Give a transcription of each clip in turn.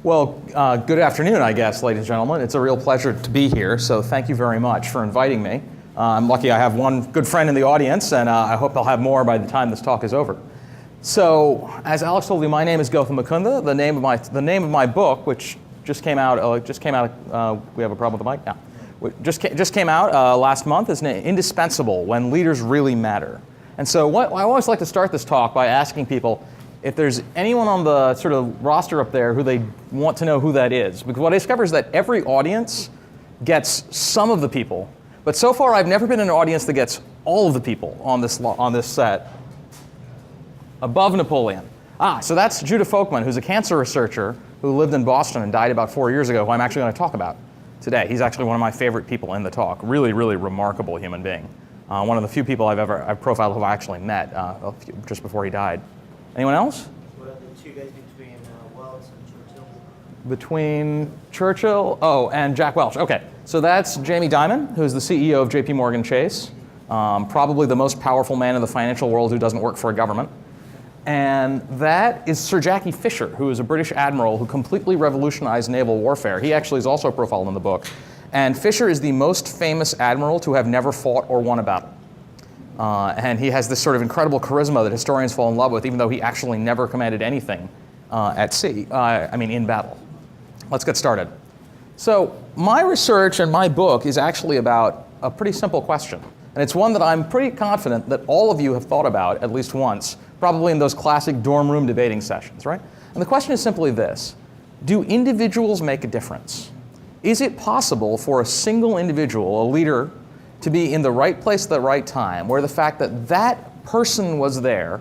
Well, good afternoon, I guess, ladies and gentlemen. It's a real pleasure to be here, so thank you very much for inviting me. I'm lucky I have one good friend in the audience, and I hope I'll have more by the time this talk is over. So, as Alex told you, my name is Gautam Mukunda. The name of my book, which just came out. We have a problem with the mic? Yeah. Just came out last month. Is Indispensable: When Leaders Really Matter. And so, I always like to start this talk by asking people if there's anyone on the sort of roster up there who they want to know who that is. Because what I discover is that every audience gets some of the people, but so far I've never been in an audience that gets all of the people on this set above Napoleon. So that's Judah Folkman, who's a cancer researcher who lived in Boston and died about 4 years ago, who I'm actually going to talk about today. He's actually one of my favorite people in the talk. Really, really remarkable human being. One of the few people I've profiled who I actually met just before he died. Anyone else? What are the two guys between Welch and Churchill? Between Churchill, and Jack Welch. Okay, so that's Jamie Dimon, who's the CEO of JP Morgan Chase, probably the most powerful man in the financial world who doesn't work for a government. And that is Sir Jackie Fisher, who is a British admiral who completely revolutionized naval warfare. He actually is also profiled in the book. And Fisher is the most famous admiral to have never fought or won a battle. And he has this sort of incredible charisma that historians fall in love with, even though he actually never commanded anything at sea, in battle. Let's get started. So my research and my book is actually about a pretty simple question. And it's one that I'm pretty confident that all of you have thought about at least once, probably in those classic dorm room debating sessions, right? And the question is simply this: do individuals make a difference? Is it possible for a single individual, a leader, to be in the right place at the right time, where the fact that that person was there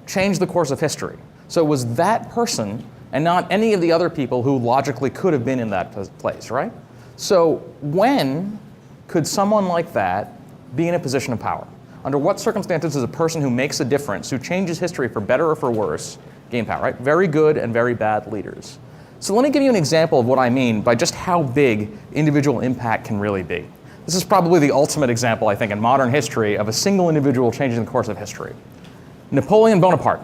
changed the course of history? So it was that person and not any of the other people who logically could have been in that place, right? So when could someone like that be in a position of power? Under what circumstances does a person who makes a difference, who changes history for better or for worse, gain power, right? Very good and very bad leaders. So let me give you an example of what I mean by just how big individual impact can really be. This is probably the ultimate example, I think, in modern history of a single individual changing the course of history. Napoleon Bonaparte.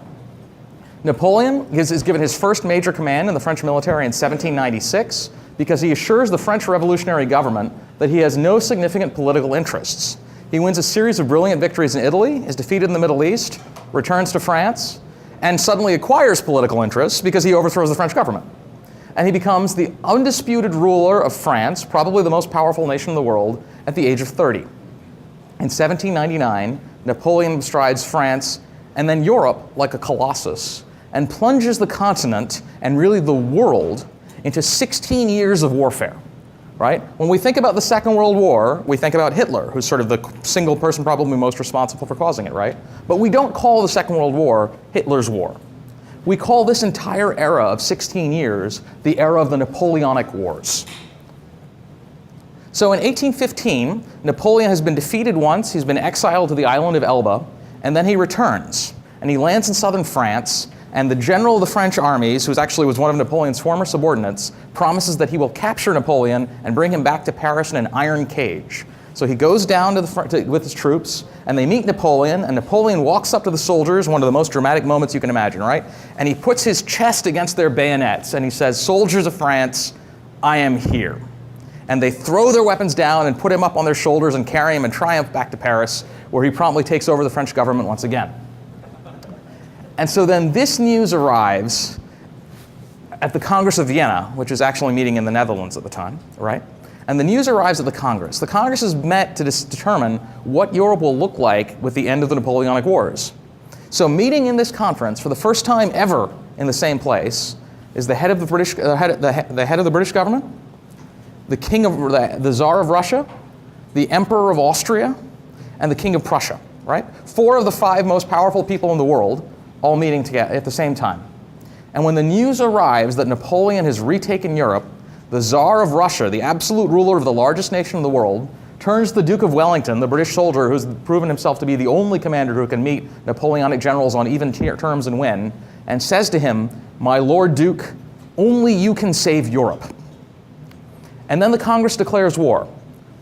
Napoleon is given his first major command in the French military in 1796 because he assures the French revolutionary government that he has no significant political interests. He wins a series of brilliant victories in Italy, is defeated in the Middle East, returns to France, and suddenly acquires political interests because he overthrows the French government. And he becomes the undisputed ruler of France, probably the most powerful nation in the world, at the age of 30. In 1799, Napoleon bestrides France and then Europe like a colossus and plunges the continent and really the world into 16 years of warfare, right? When we think about the Second World War, we think about Hitler, who's sort of the single person probably most responsible for causing it, right? But we don't call the Second World War Hitler's war. We call this entire era of 16 years the era of the Napoleonic Wars. So in 1815, Napoleon has been defeated once, he's been exiled to the island of Elba, and then he returns. And he lands in southern France, and the general of the French armies, who actually was one of Napoleon's former subordinates, promises that he will capture Napoleon and bring him back to Paris in an iron cage. So he goes down to the front with his troops, and they meet Napoleon, and Napoleon walks up to the soldiers, one of the most dramatic moments you can imagine, right? And he puts his chest against their bayonets, and he says, "Soldiers of France, I am here." And they throw their weapons down and put him up on their shoulders and carry him in triumph back to Paris, where he promptly takes over the French government once again. And so then this news arrives at the Congress of Vienna, which is actually meeting in the Netherlands at the time, right? And the news arrives at the Congress. The Congress is met to determine what Europe will look like with the end of the Napoleonic Wars. So meeting in this conference for the first time ever in the same place is the head of the British, the head of the British government, the king of the Tsar of Russia, the Emperor of Austria, and the King of Prussia, right? 4 of the 5 most powerful people in the world all meeting together at the same time. And when the news arrives that Napoleon has retaken Europe, the Tsar of Russia, the absolute ruler of the largest nation in the world, turns to the Duke of Wellington, the British soldier who's proven himself to be the only commander who can meet Napoleonic generals on even terms and win, and says to him, "My Lord Duke, only you can save Europe." And then the Congress declares war.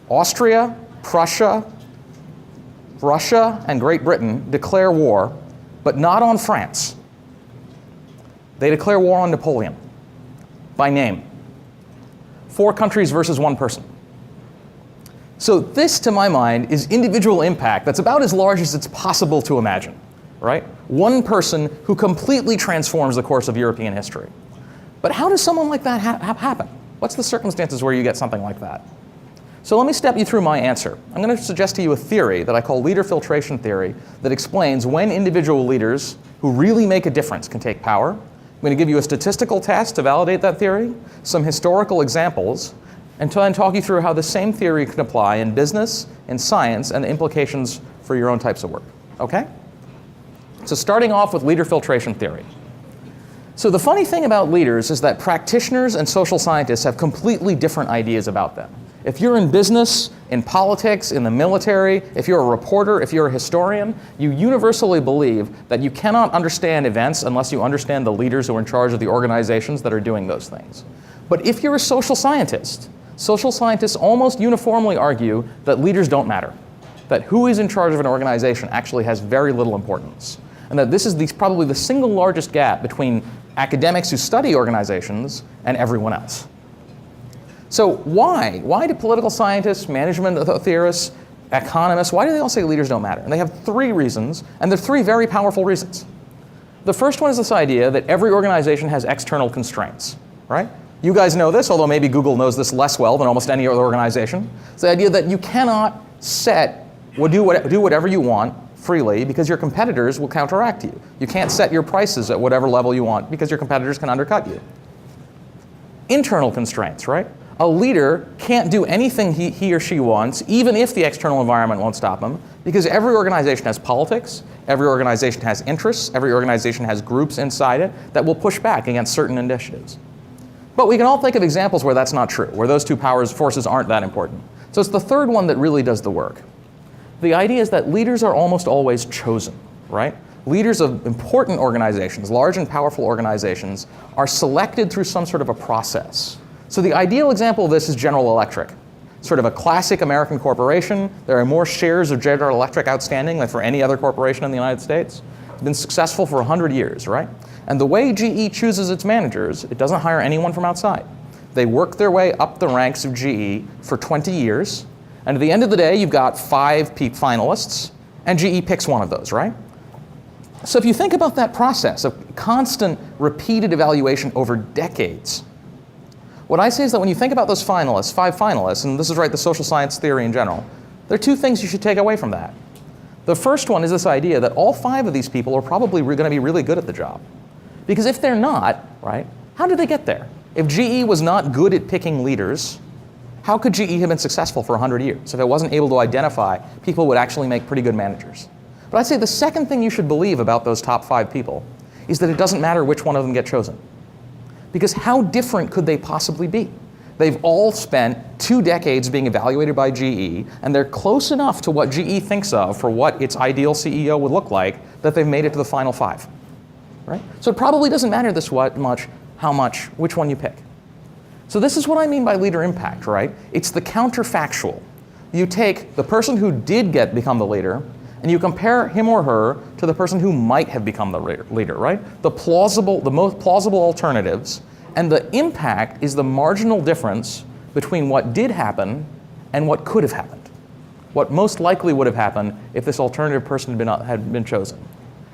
Austria, Prussia, Russia, and Great Britain declare war, but not on France. They declare war on Napoleon. by name. 4 countries versus 1 person. So this, to my mind, is individual impact that's about as large as it's possible to imagine, right? 1 person who completely transforms the course of European history. But how does someone like that happen? What's the circumstances where you get something like that? So let me step you through my answer. I'm going to suggest to you a theory that I call leader filtration theory that explains when individual leaders who really make a difference can take power. I'm going to give you a statistical test to validate that theory, some historical examples, and try and talk you through how the same theory can apply in business, in science, and the implications for your own types of work. Okay? So starting off with leader filtration theory. So the funny thing about leaders is that practitioners and social scientists have completely different ideas about them. If you're in business, in politics, in the military, if you're a reporter, if you're a historian, you universally believe that you cannot understand events unless you understand the leaders who are in charge of the organizations that are doing those things. But if you're a social scientist, social scientists almost uniformly argue that leaders don't matter, that who is in charge of an organization actually has very little importance, and that this is probably the single largest gap between academics who study organizations and everyone else. So why? Why do political scientists, management theorists, economists, why do they all say leaders don't matter? And they have 3 reasons, and they're 3 very powerful reasons. The first one is this idea that every organization has external constraints, right? You guys know this, although maybe Google knows this less well than almost any other organization. It's the idea that you cannot do whatever you want freely because your competitors will counteract you. You can't set your prices at whatever level you want because your competitors can undercut you. Internal constraints, right? A leader can't do anything he or she wants, even if the external environment won't stop him, because every organization has politics, every organization has interests, every organization has groups inside it that will push back against certain initiatives. But we can all think of examples where that's not true, where those 2 forces aren't that important. So it's the third one that really does the work. The idea is that leaders are almost always chosen, right? Leaders of important organizations, large and powerful organizations, are selected through some sort of a process. So the ideal example of this is General Electric. Sort of a classic American corporation. There are more shares of General Electric outstanding than for any other corporation in the United States. It's been successful for 100 years, right? And the way GE chooses its managers, it doesn't hire anyone from outside. They work their way up the ranks of GE for 20 years. And at the end of the day, you've got 5 finalists, and GE picks one of those, right? So if you think about that process of constant, repeated evaluation over decades, what I say is that when you think about those finalists, 5 finalists, and this is right, the social science theory in general, there are 2 things you should take away from that. The first one is this idea that all 5 of these people are probably going to be really good at the job. Because if they're not, right, how did they get there? If GE was not good at picking leaders, how could GE have been successful for 100 years if it wasn't able to identify people who would actually make pretty good managers? But I'd say the second thing you should believe about those top 5 people is that it doesn't matter which one of them get chosen. Because how different could they possibly be? They've all spent 2 decades being evaluated by GE, and they're close enough to what GE thinks of for what its ideal CEO would look like that they've made it to the final 5. Right? So it probably doesn't matter which one you pick. So this is what I mean by leader impact, right? It's the counterfactual. You take the person who did become the leader, and you compare him or her to the person who might have become the leader, right? The most plausible alternatives, and the impact is the marginal difference between what did happen and what could have happened. What most likely would have happened if this alternative person had been chosen,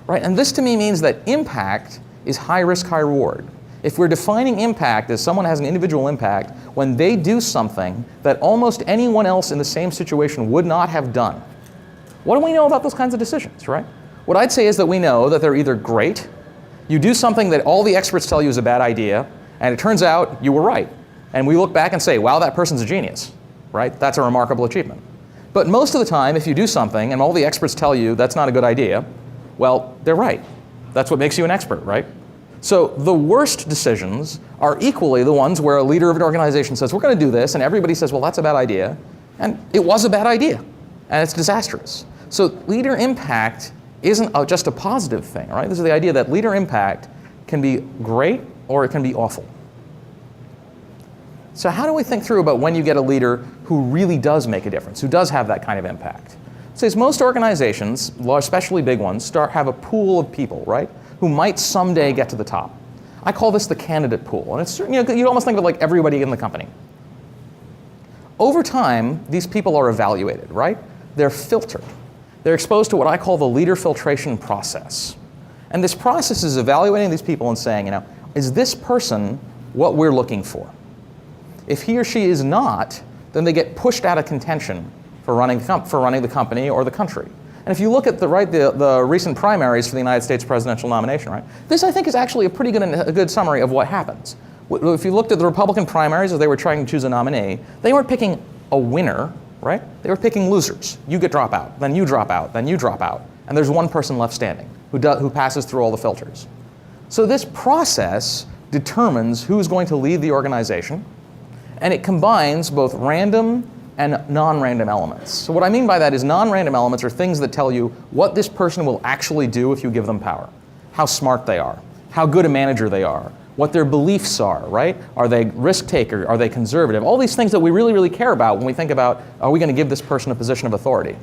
right? And this to me means that impact is high risk, high reward. If we're defining impact as someone has an individual impact when they do something that almost anyone else in the same situation would not have done, what do we know about those kinds of decisions, right? What I'd say is that we know that they're either great, you do something that all the experts tell you is a bad idea, and it turns out you were right. And we look back and say, wow, that person's a genius, right? That's a remarkable achievement. But most of the time, if you do something and all the experts tell you that's not a good idea, well, they're right. That's what makes you an expert, right? So the worst decisions are equally the ones where a leader of an organization says, we're going to do this, and everybody says, well, that's a bad idea. And it was a bad idea, and it's disastrous. So leader impact isn't just a positive thing, right? This is the idea that leader impact can be great or it can be awful. So how do we think through about when you get a leader who really does make a difference, who does have that kind of impact? It says most organizations, especially big ones, have a pool of people, right, who might someday get to the top. I call this the candidate pool. And it's, you almost think of like everybody in the company. Over time, these people are evaluated, right? They're filtered. They're exposed to what I call the leader filtration process. And this process is evaluating these people and saying, is this person what we're looking for? If he or she is not, then they get pushed out of contention for running the company or the country. And if you look at the recent primaries for the United States presidential nomination, right, this I think is actually a pretty good summary of what happens. If you looked at the Republican primaries as they were trying to choose a nominee, they weren't picking a winner, right? They were picking losers. You get drop out, then you drop out, then you drop out, and there's one person left standing who passes through all the filters. So this process determines who's going to lead the organization, and it combines both random and non-random elements. So what I mean by that is non-random elements are things that tell you what this person will actually do if you give them power, how smart they are, how good a manager they are, what their beliefs are, right? Are they risk taker? Are they conservative? All these things that we really, really care about when we think about, are we going to give this person a position of authority?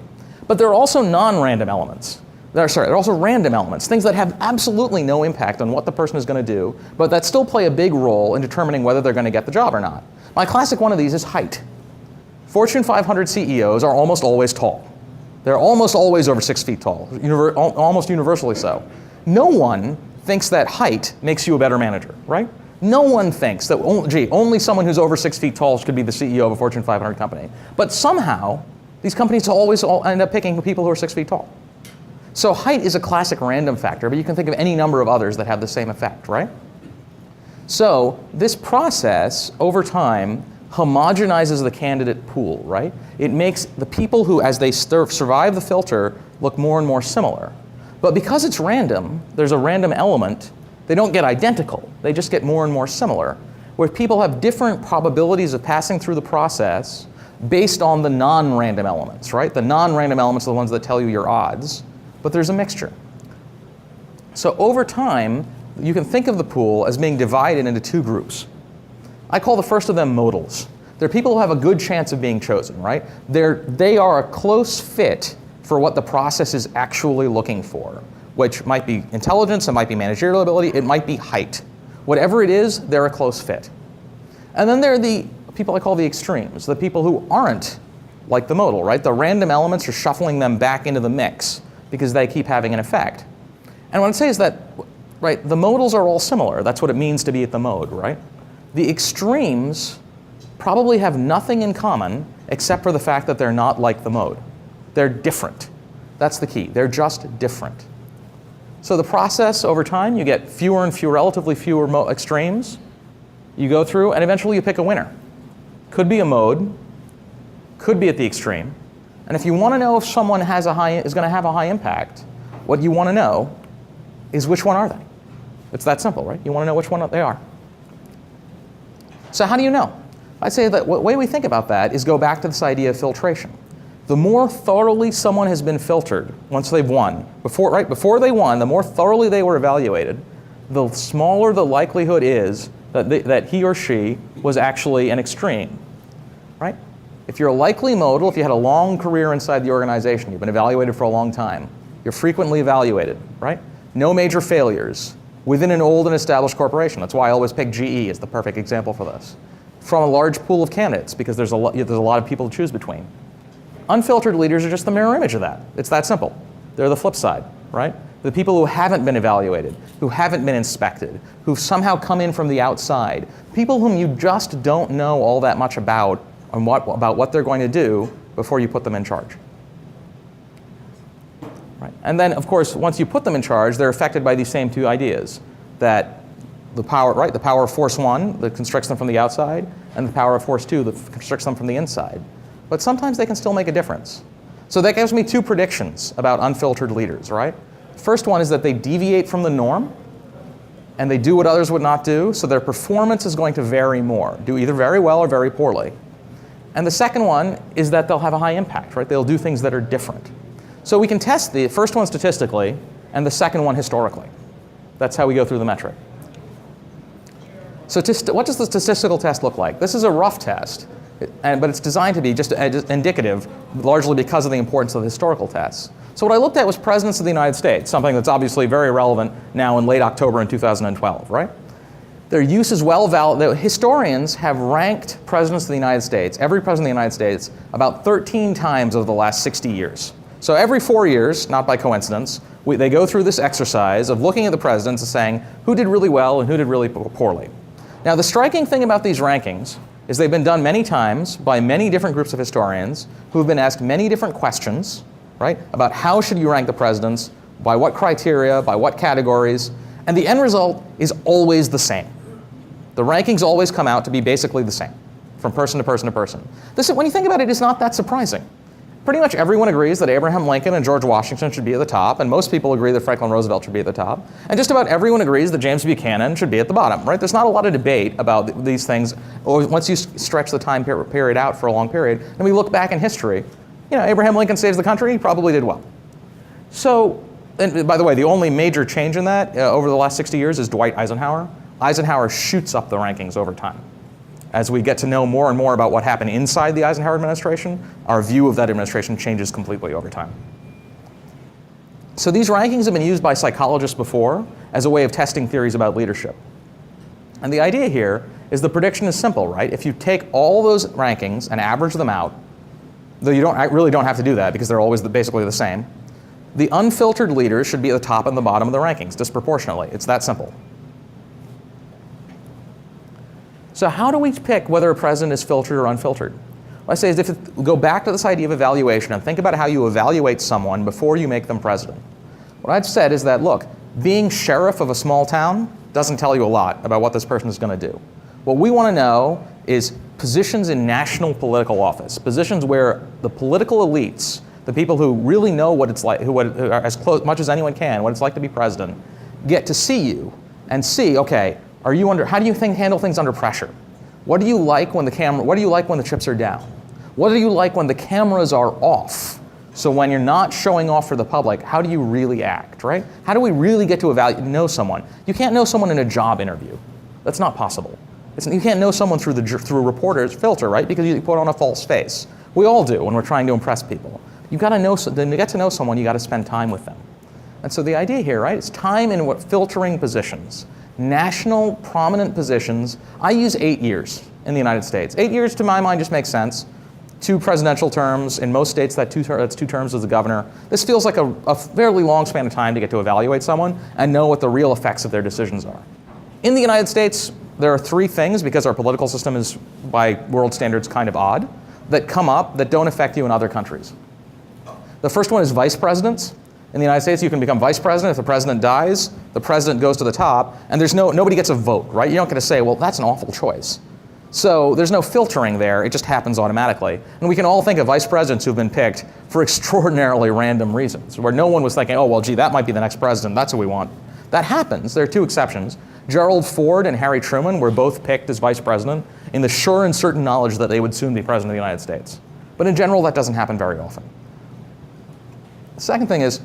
But there are also non-random elements. There are also random elements, things that have absolutely no impact on what the person is going to do, but that still play a big role in determining whether they're going to get the job or not. My classic one of these is height. Fortune 500 CEOs are almost always tall. They're almost always over 6 feet tall, almost universally so. No one thinks that height makes you a better manager, right? No one thinks that, only someone who's over 6 feet tall could be the CEO of a Fortune 500 company. But somehow, these companies always end up picking people who are 6 feet tall. So height is a classic random factor, but you can think of any number of others that have the same effect, right? So this process, over time, homogenizes the candidate pool, right? It makes the people who, as they survive the filter, look more and more similar. But because it's random, there's a random element, they don't get identical, they just get more and more similar, where people have different probabilities of passing through the process based on the non-random elements, right? The non-random elements are the ones that tell you your odds, but there's a mixture. So over time, you can think of the pool as being divided into two groups. I call the first of them modals. They're people who have a good chance of being chosen, right? They are a close fit for what the process is actually looking for, which might be intelligence, it might be managerial ability, it might be height. Whatever it is, they're a close fit. And then there are the people I call the extremes, the people who aren't like the modal, right? The random elements are shuffling them back into the mix because they keep having an effect. And what I'd say is that, right, the modals are all similar. That's what it means to be at the mode, right? The extremes probably have nothing in common except for the fact that they're not like the mode. They're different. That's the key. They're just different. So the process over time, you get fewer and fewer, relatively fewer extremes. You go through, and eventually you pick a winner. Could be a mode, could be at the extreme. And if you want to know if someone is going to have a high impact, what you want to know is which one are they? It's that simple, right? You want to know which one they are. So how do you know? I'd say that the way we think about that is go back to this idea of filtration. The more thoroughly someone has been filtered once they've won, before they won, the more thoroughly they were evaluated, the smaller the likelihood is that he or she was actually an extreme, right? If you're a likely modal, if you had a long career inside the organization, you've been evaluated for a long time, you're frequently evaluated, right? No major failures within an old and established corporation. That's why I always pick GE as the perfect example for this. From a large pool of candidates, because there's a lot of people to choose between. Unfiltered leaders are just the mirror image of that. It's that simple. They're the flip side, right? The people who haven't been evaluated, who haven't been inspected, who've somehow come in from the outside, people whom you just don't know all that much about what they're going to do before you put them in charge. Right? And then, of course, once you put them in charge, they're affected by these same two ideas, that the power of force 1 that constricts them from the outside, and the power of force 2 that constricts them from the inside. But sometimes they can still make a difference. So that gives me two predictions about unfiltered leaders, right? First one is that they deviate from the norm, and they do what others would not do, so their performance is going to vary more, do either very well or very poorly. And the second one is that they'll have a high impact, right? They'll do things that are different. So we can test the first one statistically, and the second one historically. That's how we go through the metric. So what does the statistical test look like? This is a rough test, but it's designed to be just indicative, largely because of the importance of the historical tests. So what I looked at was presidents of the United States, something that's obviously very relevant now in late October in 2012, right? Their use is well validated. Historians have ranked presidents of the United States, every president of the United States, about 13 times over the last 60 years. So every 4 years, not by coincidence, they go through this exercise of looking at the presidents and saying who did really well and who did really poorly. Now, the striking thing about these rankings is they've been done many times by many different groups of historians who have been asked many different questions, right, about how should you rank the presidents, by what criteria, by what categories, and the end result is always the same. The rankings always come out to be basically the same, from person to person to person. When you think about it, it's not that surprising. Pretty much everyone agrees that Abraham Lincoln and George Washington should be at the top, and most people agree that Franklin Roosevelt should be at the top. And just about everyone agrees that James Buchanan should be at the bottom, right? There's not a lot of debate about these things once you stretch the time period out for a long period. And we look back in history, Abraham Lincoln saves the country, he probably did well. So, and by the way, the only major change in that over the last 60 years is Dwight Eisenhower. Eisenhower shoots up the rankings over time. As we get to know more and more about what happened inside the Eisenhower administration, our view of that administration changes completely over time. So these rankings have been used by psychologists before as a way of testing theories about leadership. And the idea here is the prediction is simple, right? If you take all those rankings and average them out, though you really don't have to do that because they're always basically the same, the unfiltered leaders should be at the top and the bottom of the rankings disproportionately. It's that simple. So how do we pick whether a president is filtered or unfiltered? What I say is go back to this idea of evaluation and think about how you evaluate someone before you make them president. What I've said is that, look, being sheriff of a small town doesn't tell you a lot about what this person is going to do. What we want to know is positions in national political office, positions where the political elites, the people who really know what it's like, who are as much as anyone can, what it's like to be president, get to see you and see, okay, how do you handle things under pressure? What do you like when the chips are down? What do you like when the cameras are off? So when you're not showing off for the public, how do you really act, right? How do we really get to know someone? You can't know someone in a job interview. That's not possible. You can't know someone through a reporter's filter, right? Because you put on a false face. We all do when we're trying to impress people. To get to know someone, you got to spend time with them. And so the idea here, right, is time in filtering positions. National prominent positions. I use 8 years in the United States. 8 years to my mind just makes sense. 2 presidential terms. In most states, that's 2 terms as the governor. This feels like a fairly long span of time to get to evaluate someone and know what the real effects of their decisions are. In the United States, there are 3 things, because our political system is, by world standards, kind of odd, that come up that don't affect you in other countries. The first one is vice presidents. In the United States, you can become vice president. If the president dies, the president goes to the top, and nobody gets a vote, right? You don't get to say, well, that's an awful choice. So there's no filtering there. It just happens automatically. And we can all think of vice presidents who've been picked for extraordinarily random reasons, where no one was thinking, oh, well, gee, that might be the next president. That's what we want. That happens. There are 2 exceptions. Gerald Ford and Harry Truman were both picked as vice president in the sure and certain knowledge that they would soon be president of the United States. But in general, that doesn't happen very often. The second thing is,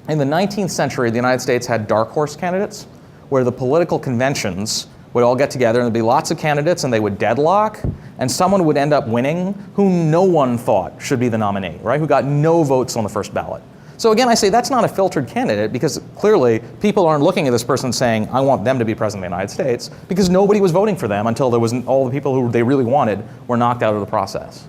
in the 19th century, the United States had dark horse candidates, where the political conventions would all get together and there'd be lots of candidates and they would deadlock, and someone would end up winning who no one thought should be the nominee, right? Who got no votes on the first ballot. So again, I say that's not a filtered candidate, because clearly people aren't looking at this person saying, I want them to be president of the United States, because nobody was voting for them until all the people who they really wanted were knocked out of the process.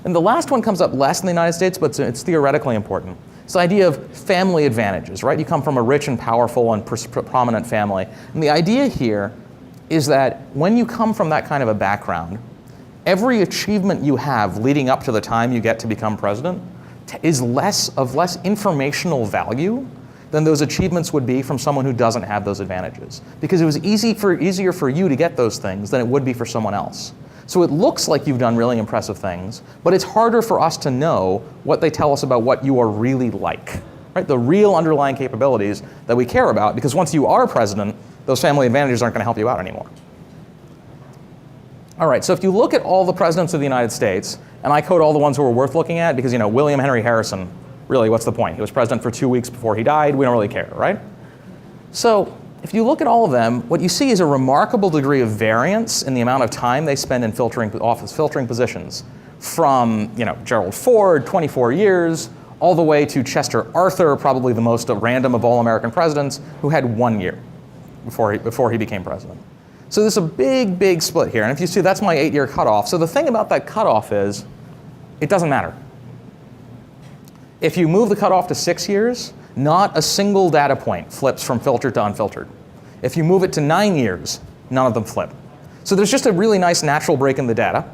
And the last one comes up less in the United States, but it's theoretically important. It's the idea of family advantages, right? You come from a rich and powerful and prominent family. And the idea here is that when you come from that kind of a background, every achievement you have leading up to the time you get to become president is less informational value than those achievements would be from someone who doesn't have those advantages. Because it was easier for you to get those things than it would be for someone else. So it looks like you've done really impressive things, but it's harder for us to know what they tell us about what you are really like, right? The real underlying capabilities that we care about, because once you are president, those family advantages aren't going to help you out anymore. All right, so if you look at all the presidents of the United States, and I code all the ones who are worth looking at, because William Henry Harrison, really, what's the point? He was president for 2 weeks before he died. We don't really care, right? So if you look at all of them, what you see is a remarkable degree of variance in the amount of time they spend in filtering positions. From Gerald Ford, 24 years, all the way to Chester Arthur, probably the most random of all American presidents, who had 1 year before he became president. So there's a big, big split here. And if you see, that's my 8-year cutoff. So the thing about that cutoff is, it doesn't matter. If you move the cutoff to 6 years, not a single data point flips from filtered to unfiltered. If you move it to 9 years, none of them flip. So there's just a really nice natural break in the data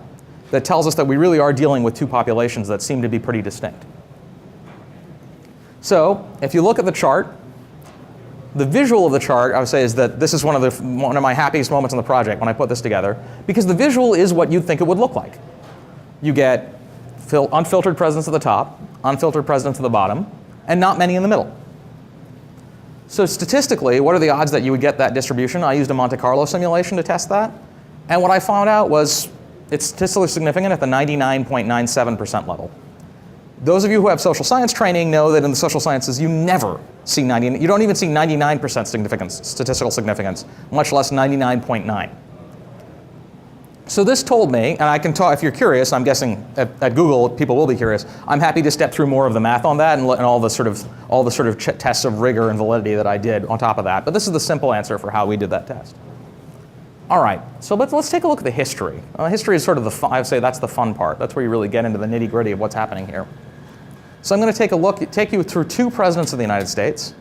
that tells us that we really are dealing with two populations that seem to be pretty distinct. So if you look at the chart, the visual of the chart, I would say, is that this is one of my happiest moments in the project when I put this together, because the visual is what you'd think it would look like. You get unfiltered presidents at the top, unfiltered presidents at the bottom, and not many in the middle. So statistically, what are the odds that you would get that distribution? I used a Monte Carlo simulation to test that, and what I found out was it's statistically significant at the 99.97% level. Those of you who have social science training know that in the social sciences you never see you don't even see 99% statistical significance, much less 99.9. So this told me, and I can talk, if you're curious, I'm guessing at Google people will be curious, I'm happy to step through more of the math on that and all the sort of tests of rigor and validity that I did on top of that. But this is the simple answer for how we did that test. All right, so let's take a look at the history. History is sort of I would say that's the fun part. That's where you really get into the nitty-gritty of what's happening here. So I'm going to take you through two presidents of the United States.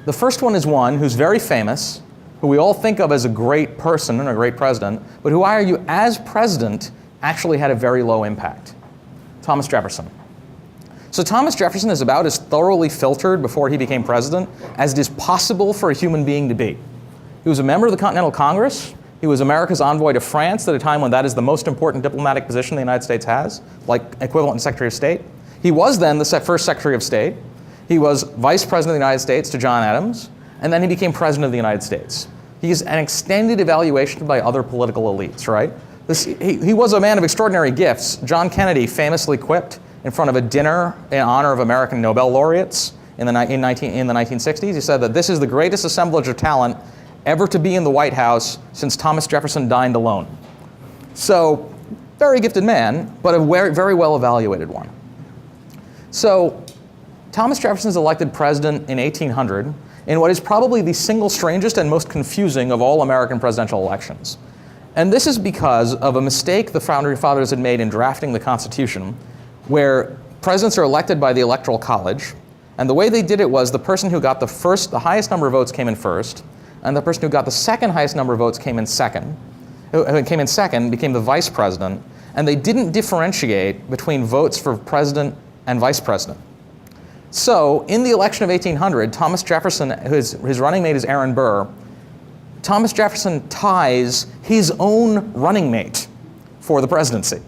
The first one is one who's very famous, who we all think of as a great person and a great president, but who I argue as president actually had a very low impact. Thomas Jefferson. So Thomas Jefferson is about as thoroughly filtered before he became president as it is possible for a human being to be. He was a member of the Continental Congress. He was America's envoy to France at a time when that is the most important diplomatic position the United States has, like equivalent to Secretary of State. He was then the first Secretary of State. He was Vice President of the United States to John Adams, and then he became President of the United States. He's an extended evaluation by other political elites, right? He was a man of extraordinary gifts. John Kennedy famously quipped in front of a dinner in honor of American Nobel laureates in the 1960s. He said that this is the greatest assemblage of talent ever to be in the White House since Thomas Jefferson dined alone. So, very gifted man, but a very well evaluated one. So, Thomas Jefferson is elected president in 1800 in what is probably the single strangest and most confusing of all American presidential elections. And this is because of a mistake the founding fathers had made in drafting the Constitution, where presidents are elected by the Electoral College, and the way they did it was the person who got the highest number of votes came in first, and the person who got the second highest number of votes came in second, became the vice president, and they didn't differentiate between votes for president and vice president. So, in the election of 1800, Thomas Jefferson, his running mate is Aaron Burr, Thomas Jefferson ties his own running mate for the presidency.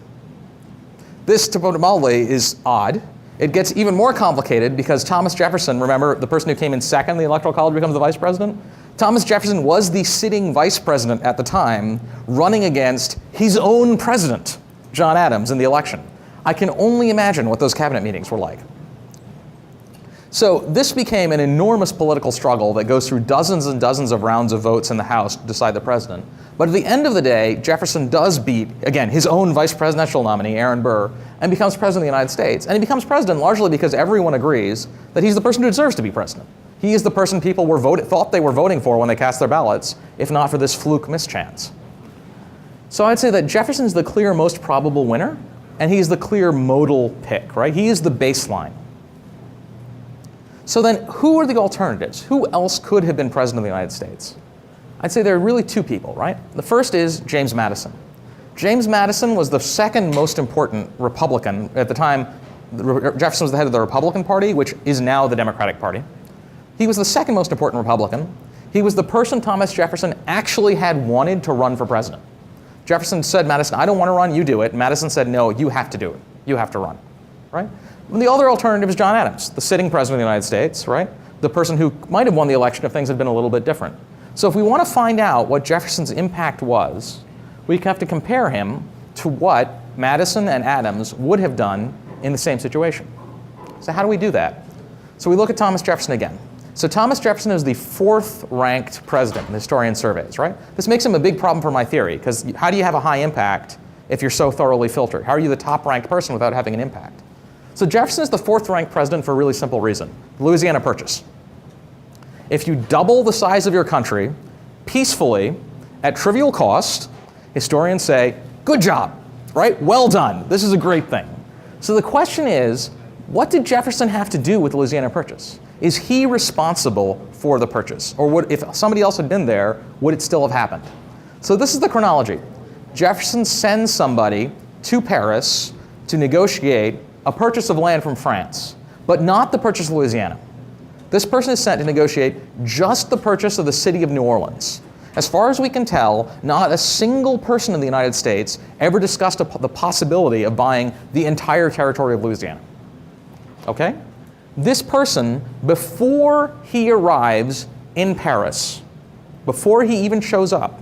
This, to put it mildly, is odd. It gets even more complicated because Thomas Jefferson, remember, the person who came in second in the Electoral College becomes the vice president? Thomas Jefferson was the sitting vice president at the time, running against his own president, John Adams, in the election. I can only imagine what those cabinet meetings were like. So this became an enormous political struggle that goes through dozens and dozens of rounds of votes in the House to decide the president. But at the end of the day, Jefferson does beat, again, his own vice presidential nominee, Aaron Burr, and becomes president of the United States. And he becomes president largely because everyone agrees that he's the person who deserves to be president. He is the person people thought they were voting for when they cast their ballots, if not for this fluke mischance. So I'd say that Jefferson is the clear most probable winner, and he's the clear modal pick, right? He is the baseline. So then, who are the alternatives? Who else could have been president of the United States? I'd say there are really two people, right? The first is James Madison. James Madison was the second most important Republican. At the time, Jefferson was the head of the Republican Party, which is now the Democratic Party. He was the second most important Republican. He was the person Thomas Jefferson actually had wanted to run for president. Jefferson said, Madison, I don't want to run, you do it. Madison said, no, you have to do it. You have to run, right? And the other alternative is John Adams, the sitting president of the United States, right? The person who might have won the election if things had been a little bit different. So if we want to find out what Jefferson's impact was, we have to compare him to what Madison and Adams would have done in the same situation. So how do we do that? So we look at Thomas Jefferson again. So Thomas Jefferson is the fourth ranked president in the historian surveys, right? This makes him a big problem for my theory, because how do you have a high impact if you're so thoroughly filtered? How are you the top ranked person without having an impact? So Jefferson is the fourth ranked president for a really simple reason. The Louisiana Purchase. If you double the size of your country peacefully at trivial cost, historians say, good job, right? Well done. This is a great thing. So the question is, what did Jefferson have to do with the Louisiana Purchase? Is he responsible for the purchase? Or if somebody else had been there, would it still have happened? So this is the chronology. Jefferson sends somebody to Paris to negotiate a purchase of land from France, but not the purchase of Louisiana. This person is sent to negotiate just the purchase of the city of New Orleans. As far as we can tell, not a single person in the United States ever discussed the possibility of buying the entire territory of Louisiana. Okay? This person, before he arrives in Paris, before he even shows up,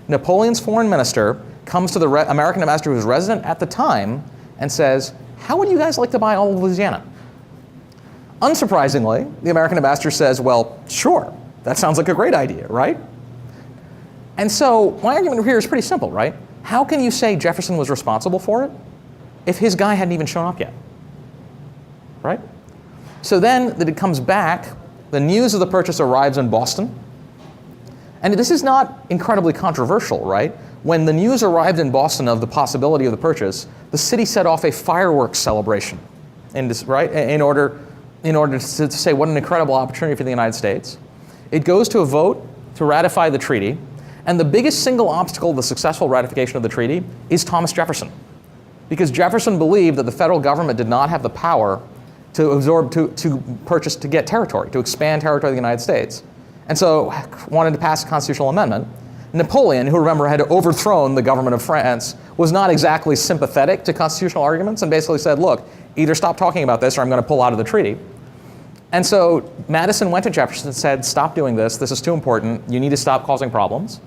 Napoleon's foreign minister comes to the American ambassador who was resident at the time and says, how would you guys like to buy all of Louisiana? Unsurprisingly, the American ambassador says, well, sure, that sounds like a great idea, right? And so my argument here is pretty simple, right? How can you say Jefferson was responsible for it if his guy hadn't even shown up yet, right? So then that it comes back, the news of the purchase arrives in Boston. And this is not incredibly controversial, right? When the news arrived in Boston of the possibility of the purchase, the city set off a fireworks celebration, right? In order to say what an incredible opportunity for the United States. It goes to a vote to ratify the treaty. And the biggest single obstacle to the successful ratification of the treaty is Thomas Jefferson. Because Jefferson believed that the federal government did not have the power to absorb, to purchase, to get territory, to expand territory of the United States. And so wanted to pass a constitutional amendment. Napoleon, who remember had overthrown the government of France, was not exactly sympathetic to constitutional arguments and basically said, look, either stop talking about this or I'm going to pull out of the treaty. And so Madison went to Jefferson and said, stop doing this. This is too important. You need to stop causing problems.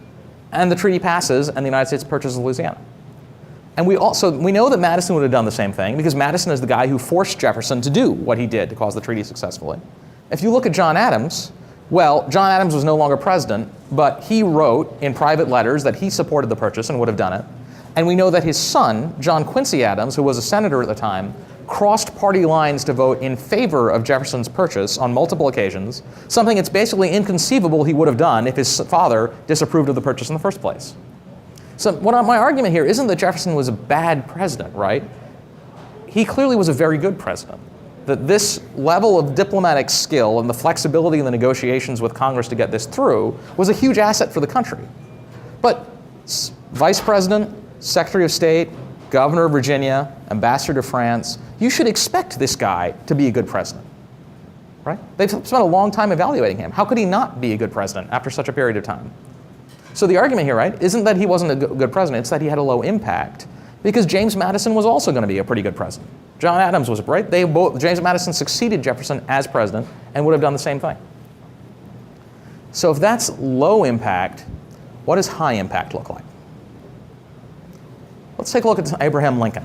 And the treaty passes, and the United States purchases Louisiana. And we know that Madison would have done the same thing, because Madison is the guy who forced Jefferson to do what he did to cause the treaty successfully. If you look at John Adams, well, John Adams was no longer president, but he wrote in private letters that he supported the purchase and would have done it. And we know that his son, John Quincy Adams, who was a senator at the time, crossed party lines to vote in favor of Jefferson's purchase on multiple occasions, something it's basically inconceivable he would have done if his father disapproved of the purchase in the first place. So my argument here isn't that Jefferson was a bad president, right? He clearly was a very good president. That this level of diplomatic skill and the flexibility in the negotiations with Congress to get this through was a huge asset for the country. But Vice President, Secretary of State, Governor of Virginia, Ambassador to France, you should expect this guy to be a good president, right? They've spent a long time evaluating him. How could he not be a good president after such a period of time? So the argument here, right, isn't that he wasn't a good president, it's that he had a low impact, because James Madison was also going to be a pretty good president. John Adams was, right? James Madison succeeded Jefferson as president and would have done the same thing. So if that's low impact, what does high impact look like? Let's take a look at Abraham Lincoln.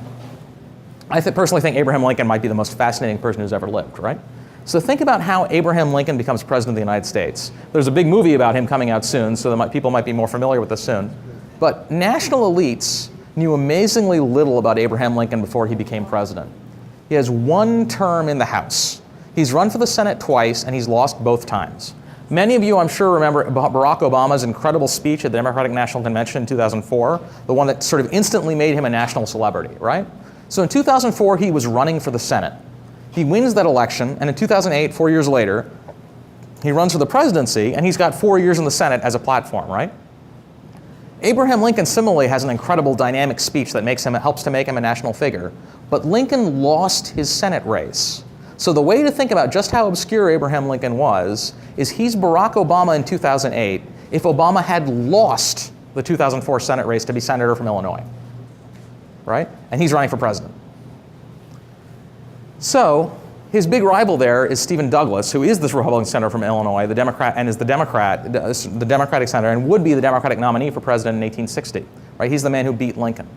I personally think Abraham Lincoln might be the most fascinating person who's ever lived, right? So think about how Abraham Lincoln becomes president of the United States. There's a big movie about him coming out soon, so people might be more familiar with this soon. But national elites knew amazingly little about Abraham Lincoln before he became president. He has one term in the House. He's run for the Senate twice, and he's lost both times. Many of you, I'm sure, remember Barack Obama's incredible speech at the Democratic National Convention in 2004, the one that sort of instantly made him a national celebrity, right? So in 2004, he was running for the Senate. He wins that election, and in 2008, 4 years later, he runs for the presidency, and he's got 4 years in the Senate as a platform, right? Abraham Lincoln similarly has an incredible dynamic speech that helps to make him a national figure, but Lincoln lost his Senate race. So the way to think about just how obscure Abraham Lincoln was is he's Barack Obama in 2008 if Obama had lost the 2004 Senate race to be senator from Illinois, right? And he's running for president. So his big rival there is Stephen Douglas, who is this Republican senator from Illinois, the Democrat, and is the Democratic senator, and would be the Democratic nominee for president in 1860, right? He's the man who beat Lincoln.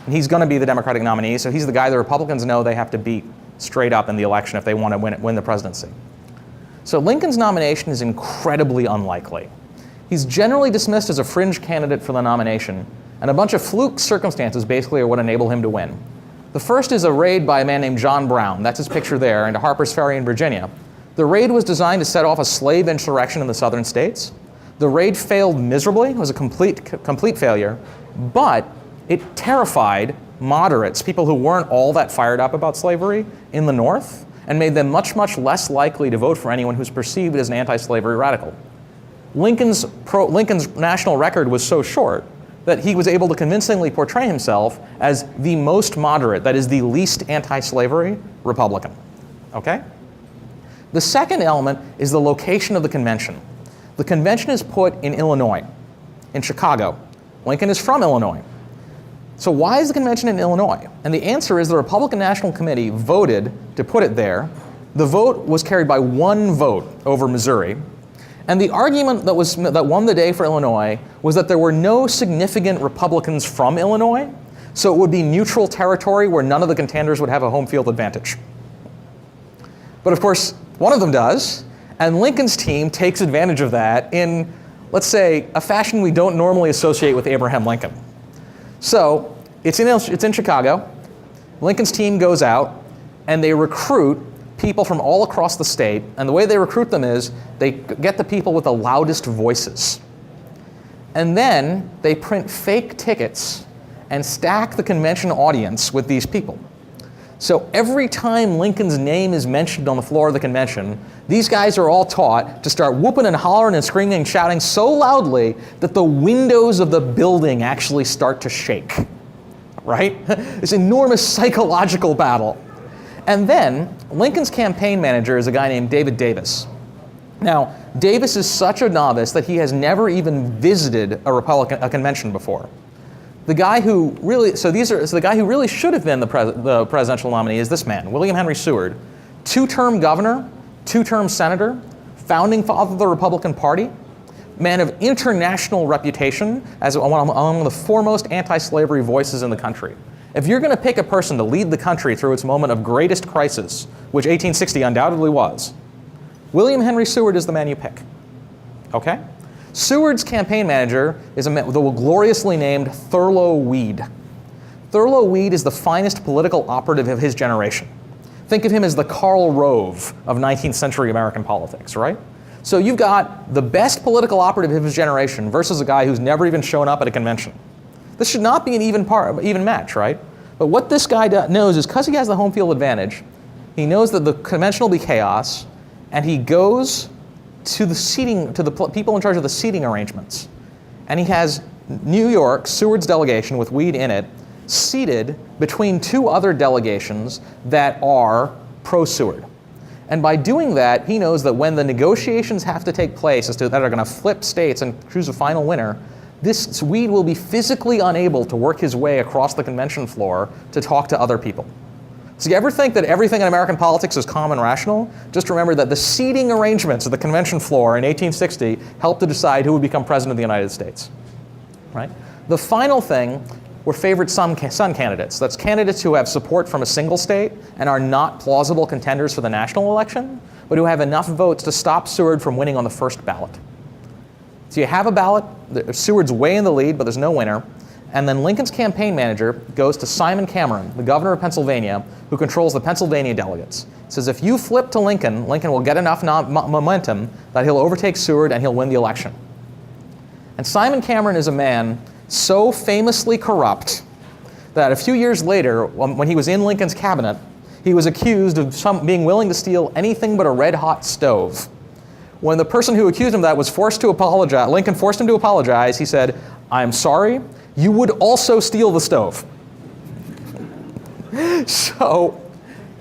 And he's going to be the Democratic nominee, so he's the guy the Republicans know they have to beat straight up in the election if they want to win the presidency. So Lincoln's nomination is incredibly unlikely. He's generally dismissed as a fringe candidate for the nomination, and a bunch of fluke circumstances basically are what enable him to win. The first is a raid by a man named John Brown, that's his picture there, into Harper's Ferry in Virginia. The raid was designed to set off a slave insurrection in the southern states. The raid failed miserably. It was a complete failure, but it terrified moderates, people who weren't all that fired up about slavery in the North, and made them much, much less likely to vote for anyone who's perceived as an anti-slavery radical. Lincoln's national record was so short that he was able to convincingly portray himself as the most moderate, that is the least anti-slavery Republican. Okay? The second element is the location of the convention. The convention is put in Illinois, in Chicago. Lincoln is from Illinois. So why is the convention in Illinois? And the answer is the Republican National Committee voted to put it there. The vote was carried by one vote over Missouri. And the argument that won the day for Illinois was that there were no significant Republicans from Illinois, so it would be neutral territory where none of the contenders would have a home field advantage. But of course, one of them does, and Lincoln's team takes advantage of that in, let's say, a fashion we don't normally associate with Abraham Lincoln. So it's in Chicago. Lincoln's team goes out and they recruit people from all across the state, and the way they recruit them is they get the people with the loudest voices. And then they print fake tickets and stack the convention audience with these people. So every time Lincoln's name is mentioned on the floor of the convention, these guys are all taught to start whooping and hollering and screaming and shouting so loudly that the windows of the building actually start to shake, right? This enormous psychological battle. And then Lincoln's campaign manager is a guy named David Davis. Now, Davis is such a novice that he has never even visited a convention before. The guy who really, the guy who really should have been the presidential nominee is this man, William Henry Seward, two-term governor, two-term senator, founding father of the Republican Party, man of international reputation as among the foremost anti-slavery voices in the country. If you're going to pick a person to lead the country through its moment of greatest crisis, which 1860 undoubtedly was, William Henry Seward is the man you pick. Okay? Seward's campaign manager is the gloriously named Thurlow Weed. Thurlow Weed is the finest political operative of his generation. Think of him as the Karl Rove of 19th century American politics, right? So you've got the best political operative of his generation versus a guy who's never even shown up at a convention. This should not be an even match, right? But what this guy knows is because he has the home field advantage, he knows that the convention will be chaos, and he goes to the people in charge of the seating arrangements. And he has New York, Seward's delegation with Weed in it, seated between two other delegations that are pro-Seward. And by doing that, he knows that when the negotiations have to take place that are going to flip states and choose a final winner, this Weed will be physically unable to work his way across the convention floor to talk to other people. So you ever think that everything in American politics is calm and rational? Just remember that the seating arrangements of the convention floor in 1860 helped to decide who would become president of the United States. Right? The final thing were favored son candidates. That's candidates who have support from a single state and are not plausible contenders for the national election, but who have enough votes to stop Seward from winning on the first ballot. So you have a ballot, Seward's way in the lead, but there's no winner. And then Lincoln's campaign manager goes to Simon Cameron, the governor of Pennsylvania, who controls the Pennsylvania delegates. Says if you flip to Lincoln, Lincoln will get enough momentum that he'll overtake Seward and he'll win the election. And Simon Cameron is a man so famously corrupt that a few years later, when he was in Lincoln's cabinet, he was accused of being willing to steal anything but a red-hot stove. When the person who accused him of that was forced to apologize, Lincoln forced him to apologize, he said, "I'm sorry, you would also steal the stove." So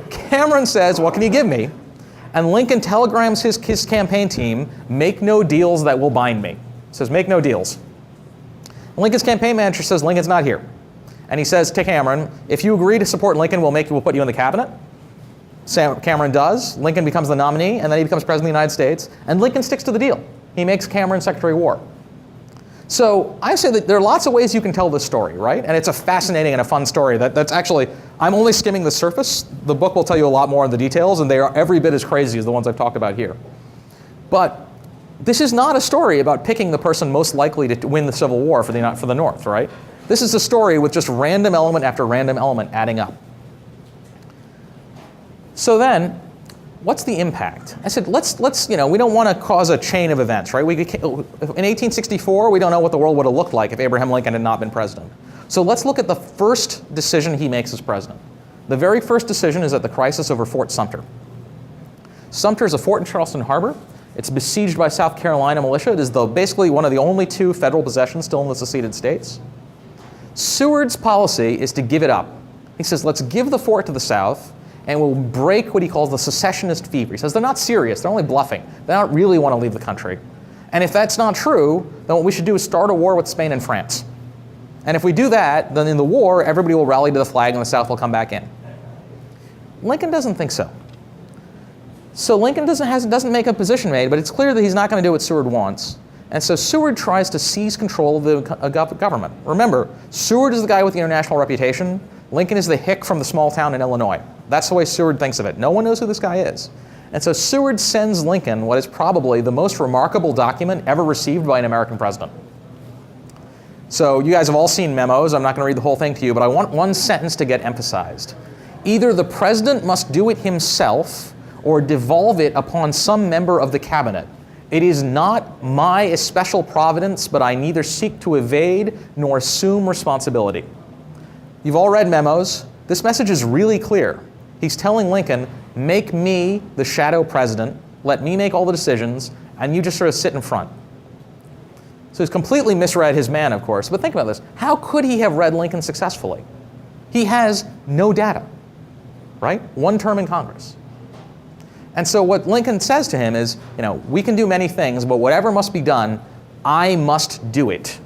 Cameron says, "What can you give me?" And Lincoln telegrams his campaign team, "Make no deals that will bind me." He says, "Make no deals." Lincoln's campaign manager says, "Lincoln's not here." And he says to Cameron, "If you agree to support Lincoln, we'll put you in the cabinet." Cameron does. Lincoln becomes the nominee, and then he becomes president of the United States. And Lincoln sticks to the deal. He makes Cameron Secretary of War. So I say that there are lots of ways you can tell this story, right? And it's a fascinating and a fun story that's actually, I'm only skimming the surface. The book will tell you a lot more of the details, and they are every bit as crazy as the ones I've talked about here. But this is not a story about picking the person most likely to win the Civil War for the North, right? This is a story with just random element after random element adding up. So then, what's the impact? I said, let's we don't want to cause a chain of events, right? In 1864, we don't know what the world would have looked like if Abraham Lincoln had not been president. So let's look at the first decision he makes as president. The very first decision is at the crisis over Fort Sumter. Sumter is a fort in Charleston Harbor. It's besieged by South Carolina militia. It is basically one of the only two federal possessions still in the seceded states. Seward's policy is to give it up. He says, let's give the fort to the South, and we'll break what he calls the secessionist fever. He says they're not serious, they're only bluffing. They don't really want to leave the country. And if that's not true, then what we should do is start a war with Spain and France. And if we do that, then in the war, everybody will rally to the flag and the South will come back in. Lincoln doesn't think so. So Lincoln doesn't make a position made, but it's clear that he's not going to do what Seward wants. And so Seward tries to seize control of the government. Remember, Seward is the guy with the international reputation. Lincoln is the hick from the small town in Illinois. That's the way Seward thinks of it. No one knows who this guy is. And so Seward sends Lincoln what is probably the most remarkable document ever received by an American president. So you guys have all seen memos. I'm not going to read the whole thing to you, but I want one sentence to get emphasized. Either the president must do it himself or devolve it upon some member of the cabinet. It is not my especial providence, but I neither seek to evade nor assume responsibility. You've all read memos. This message is really clear. He's telling Lincoln, make me the shadow president, let me make all the decisions, and you just sort of sit in front. So he's completely misread his man, of course, but think about this. How could he have read Lincoln successfully? He has no data, right? One term in Congress. And so what Lincoln says to him is, we can do many things, but whatever must be done, I must do it.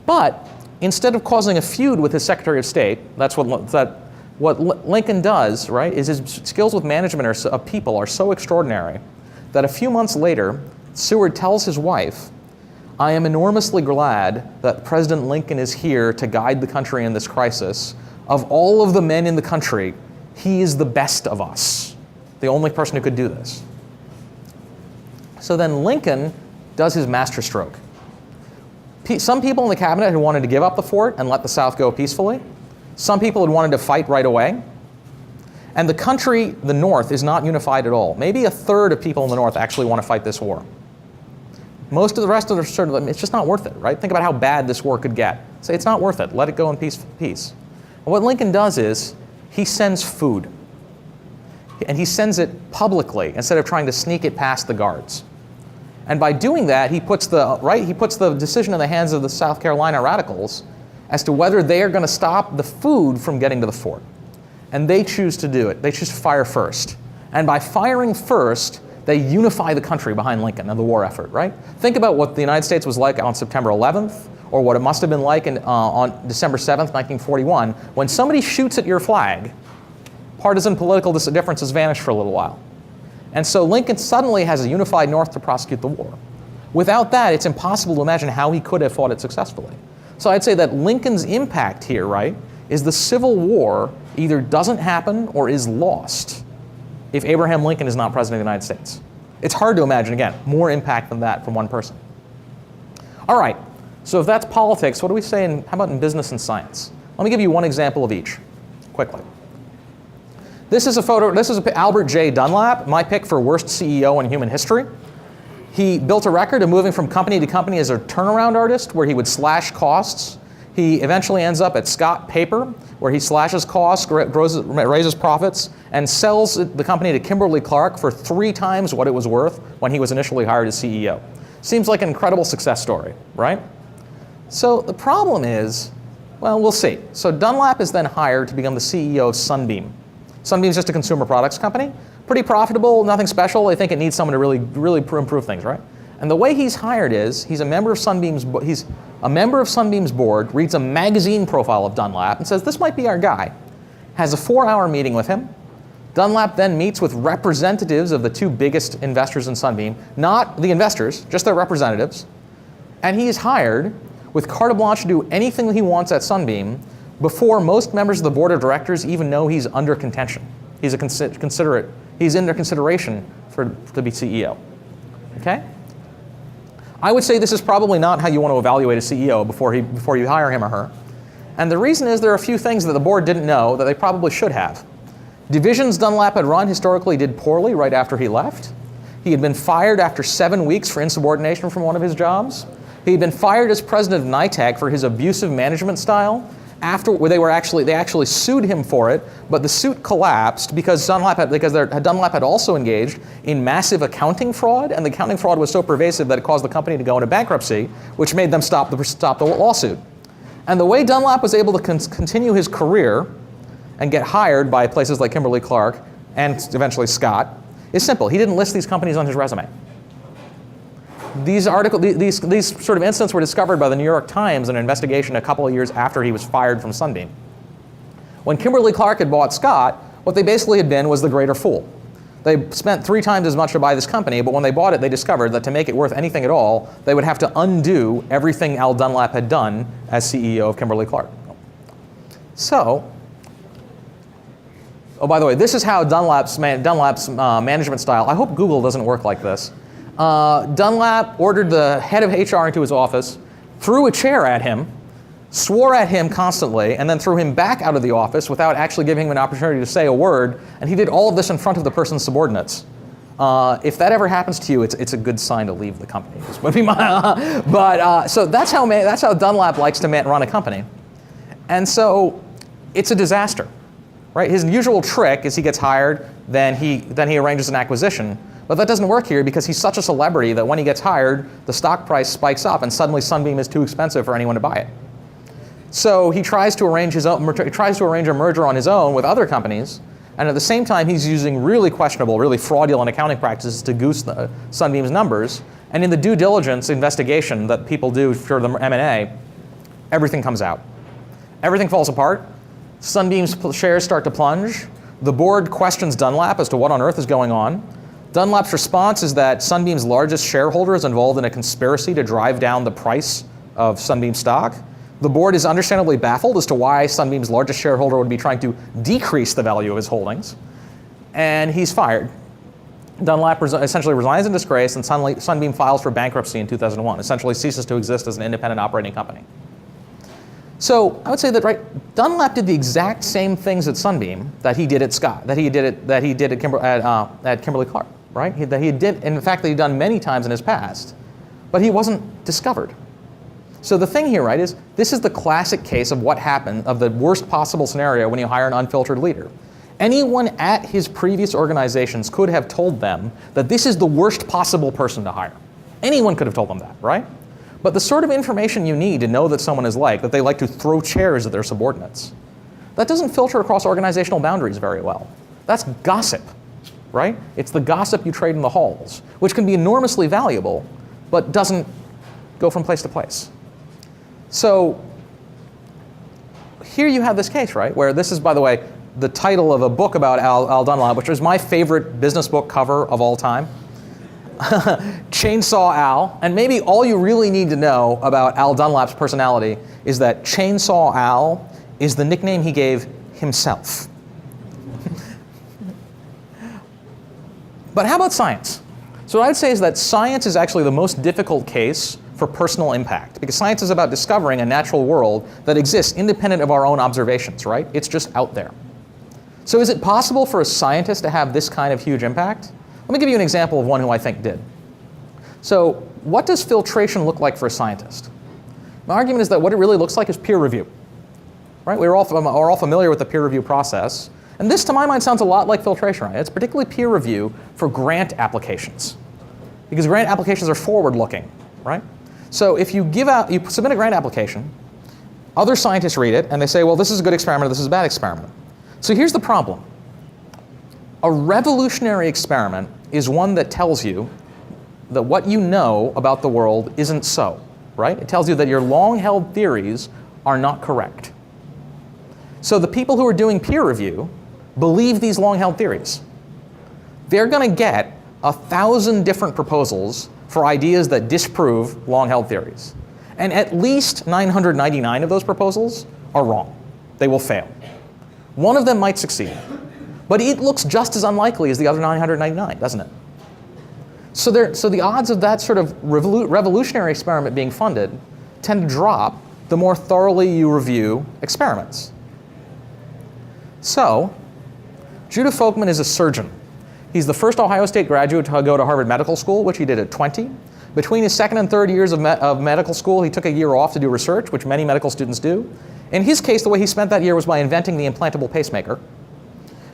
But instead of causing a feud with his Secretary of State, that's what Lincoln does, right, is his skills with management of people are so extraordinary that a few months later, Seward tells his wife, I am enormously glad that President Lincoln is here to guide the country in this crisis. Of all of the men in the country, he is the best of us. The only person who could do this. So then Lincoln does his masterstroke. Some people in the cabinet had wanted to give up the fort and let the South go peacefully. Some people had wanted to fight right away. And the country, the North, is not unified at all. Maybe a third of people in the North actually want to fight this war. Most of the rest of the sort of, it's just not worth it, right? Think about how bad this war could get. Say it's not worth it. Let it go in peace. And what Lincoln does is he sends food. And he sends it publicly instead of trying to sneak it past the guards. And by doing that, he puts the decision in the hands of the South Carolina radicals as to whether they are going to stop the food from getting to the fort. And they choose to do it. They choose to fire first. And by firing first, they unify the country behind Lincoln and the war effort, right? Think about what the United States was like on September 11th, or what it must have been like on December 7th, 1941, when somebody shoots at your flag. Partisan political differences vanish for a little while. And so Lincoln suddenly has a unified North to prosecute the war. Without that, it's impossible to imagine how he could have fought it successfully. So I'd say that Lincoln's impact here, right, is the Civil War either doesn't happen or is lost if Abraham Lincoln is not president of the United States. It's hard to imagine, again, more impact than that from one person. All right, so if that's politics, what do we say how about in business and science? Let me give you one example of each, quickly. This is Albert J. Dunlap, my pick for worst CEO in human history. He built a record of moving from company to company as a turnaround artist, where he would slash costs. He eventually ends up at Scott Paper, where he slashes costs, raises profits, and sells the company to Kimberly-Clark for 3 times what it was worth when he was initially hired as CEO. Seems like an incredible success story, right? So the problem is, well, we'll see. So Dunlap is then hired to become the CEO of Sunbeam. Sunbeam is just a consumer products company. Pretty profitable, nothing special. They think it needs someone to really improve things, right? And the way he's hired is, he's a member of Sunbeam's board, reads a magazine profile of Dunlap and says, this might be our guy. Has a 4-hour meeting with him. Dunlap then meets with representatives of the 2 biggest investors in Sunbeam, not the investors, just their representatives. And he is hired with carte blanche to do anything that he wants at Sunbeam before most members of the board of directors even know he's under contention. He's under consideration to be CEO. Okay? I would say this is probably not how you want to evaluate a CEO before you hire him or her. And the reason is there are a few things that the board didn't know that they probably should have. Divisions Dunlap had run historically did poorly right after he left. He had been fired after 7 weeks for insubordination from one of his jobs. He had been fired as president of NITAG for his abusive management style. After where they actually sued him for it, but the suit collapsed because Dunlap had also engaged in massive accounting fraud, and the accounting fraud was so pervasive that it caused the company to go into bankruptcy, which made them stop the lawsuit. And the way Dunlap was able to continue his career and get hired by places like Kimberly-Clark and eventually Scott is simple. He didn't list these companies on his resume. These sort of incidents were discovered by the New York Times in an investigation a couple of years after he was fired from Sunbeam. When Kimberly-Clark had bought Scott, what they basically had been was the greater fool. They spent 3 times as much to buy this company, but when they bought it, they discovered that to make it worth anything at all, they would have to undo everything Al Dunlap had done as CEO of Kimberly-Clark. So, oh, by the way, this is how Dunlap's management style, I hope Google doesn't work like this. Dunlap ordered the head of HR into his office, threw a chair at him, swore at him constantly, and then threw him back out of the office without actually giving him an opportunity to say a word, and he did all of this in front of the person's subordinates. If that ever happens to you, it's a good sign to leave the company. So that's how Dunlap likes to run a company. And so it's a disaster, right? His usual trick is he gets hired, then he arranges an acquisition. But that doesn't work here because he's such a celebrity that when he gets hired, the stock price spikes up and suddenly Sunbeam is too expensive for anyone to buy it. So he tries to arrange a merger on his own with other companies, and at the same time he's using really questionable, really fraudulent accounting practices to goose Sunbeam's numbers. And in the due diligence investigation that people do for the M&A, everything comes out. Everything falls apart. Sunbeam's shares start to plunge. The board questions Dunlap as to what on earth is going on. Dunlap's response is that Sunbeam's largest shareholder is involved in a conspiracy to drive down the price of Sunbeam stock. The board is understandably baffled as to why Sunbeam's largest shareholder would be trying to decrease the value of his holdings. And he's fired. Dunlap essentially resigns in disgrace, and Sunbeam files for bankruptcy in 2001, essentially ceases to exist as an independent operating company. So I would say that Dunlap did the exact same things at Sunbeam that he did at Scott, that he did at Kimberly-Clark, right? In fact, that he'd done many times in his past, but he wasn't discovered. So the thing here, right, is this is the classic case of what happened, of the worst possible scenario when you hire an unfiltered leader. Anyone at his previous organizations could have told them that this is the worst possible person to hire. Anyone could have told them that, right? But the sort of information you need to know that someone is that they like to throw chairs at their subordinates, that doesn't filter across organizational boundaries very well. That's gossip, right? It's the gossip you trade in the halls, which can be enormously valuable, but doesn't go from place to place. So here you have this case, right, where this is, by the way, the title of a book about Al Dunlap, which is my favorite business book cover of all time. Chainsaw Al, and maybe all you really need to know about Al Dunlap's personality is that Chainsaw Al is the nickname he gave himself. But how about science? So what I'd say is that science is actually the most difficult case for personal impact, because science is about discovering a natural world that exists independent of our own observations, right? It's just out there. So is it possible for a scientist to have this kind of huge impact? Let me give you an example of one who I think did. So what does filtration look like for a scientist? My argument is that what it really looks like is peer review, right? We're all familiar with the peer review process. And this, to my mind, sounds a lot like filtration, right? It's particularly peer review for grant applications, because grant applications are forward-looking, right? So if you submit a grant application, other scientists read it, and they say, well, this is a good experiment, this is a bad experiment. So here's the problem. A revolutionary experiment is one that tells you that what you know about the world isn't so, right? It tells you that your long-held theories are not correct. So the people who are doing peer review believe these long-held theories. They're going to get 1,000 different proposals for ideas that disprove long-held theories. And at least 999 of those proposals are wrong. They will fail. One of them might succeed. But it looks just as unlikely as the other 999, doesn't it? So the odds of that sort of revolutionary experiment being funded tend to drop the more thoroughly you review experiments. So Judah Folkman is a surgeon. He's the first Ohio State graduate to go to Harvard Medical School, which he did at 20. Between his second and third years of medical school, he took a year off to do research, which many medical students do. In his case, the way he spent that year was by inventing the implantable pacemaker.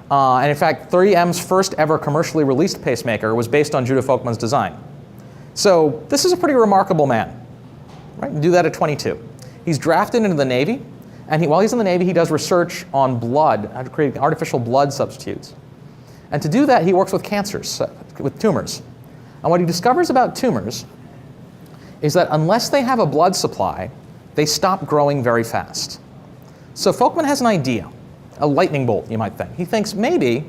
And in fact, 3M's first ever commercially released pacemaker was based on Judah Folkman's design. So this is a pretty remarkable man, right? Do that at 22. He's drafted into the Navy, and while he's in the Navy, he does research on blood, how to create artificial blood substitutes. And to do that, he works with cancers, with tumors. And what he discovers about tumors is that unless they have a blood supply, they stop growing very fast. So Folkman has an idea, a lightning bolt, you might think. He thinks maybe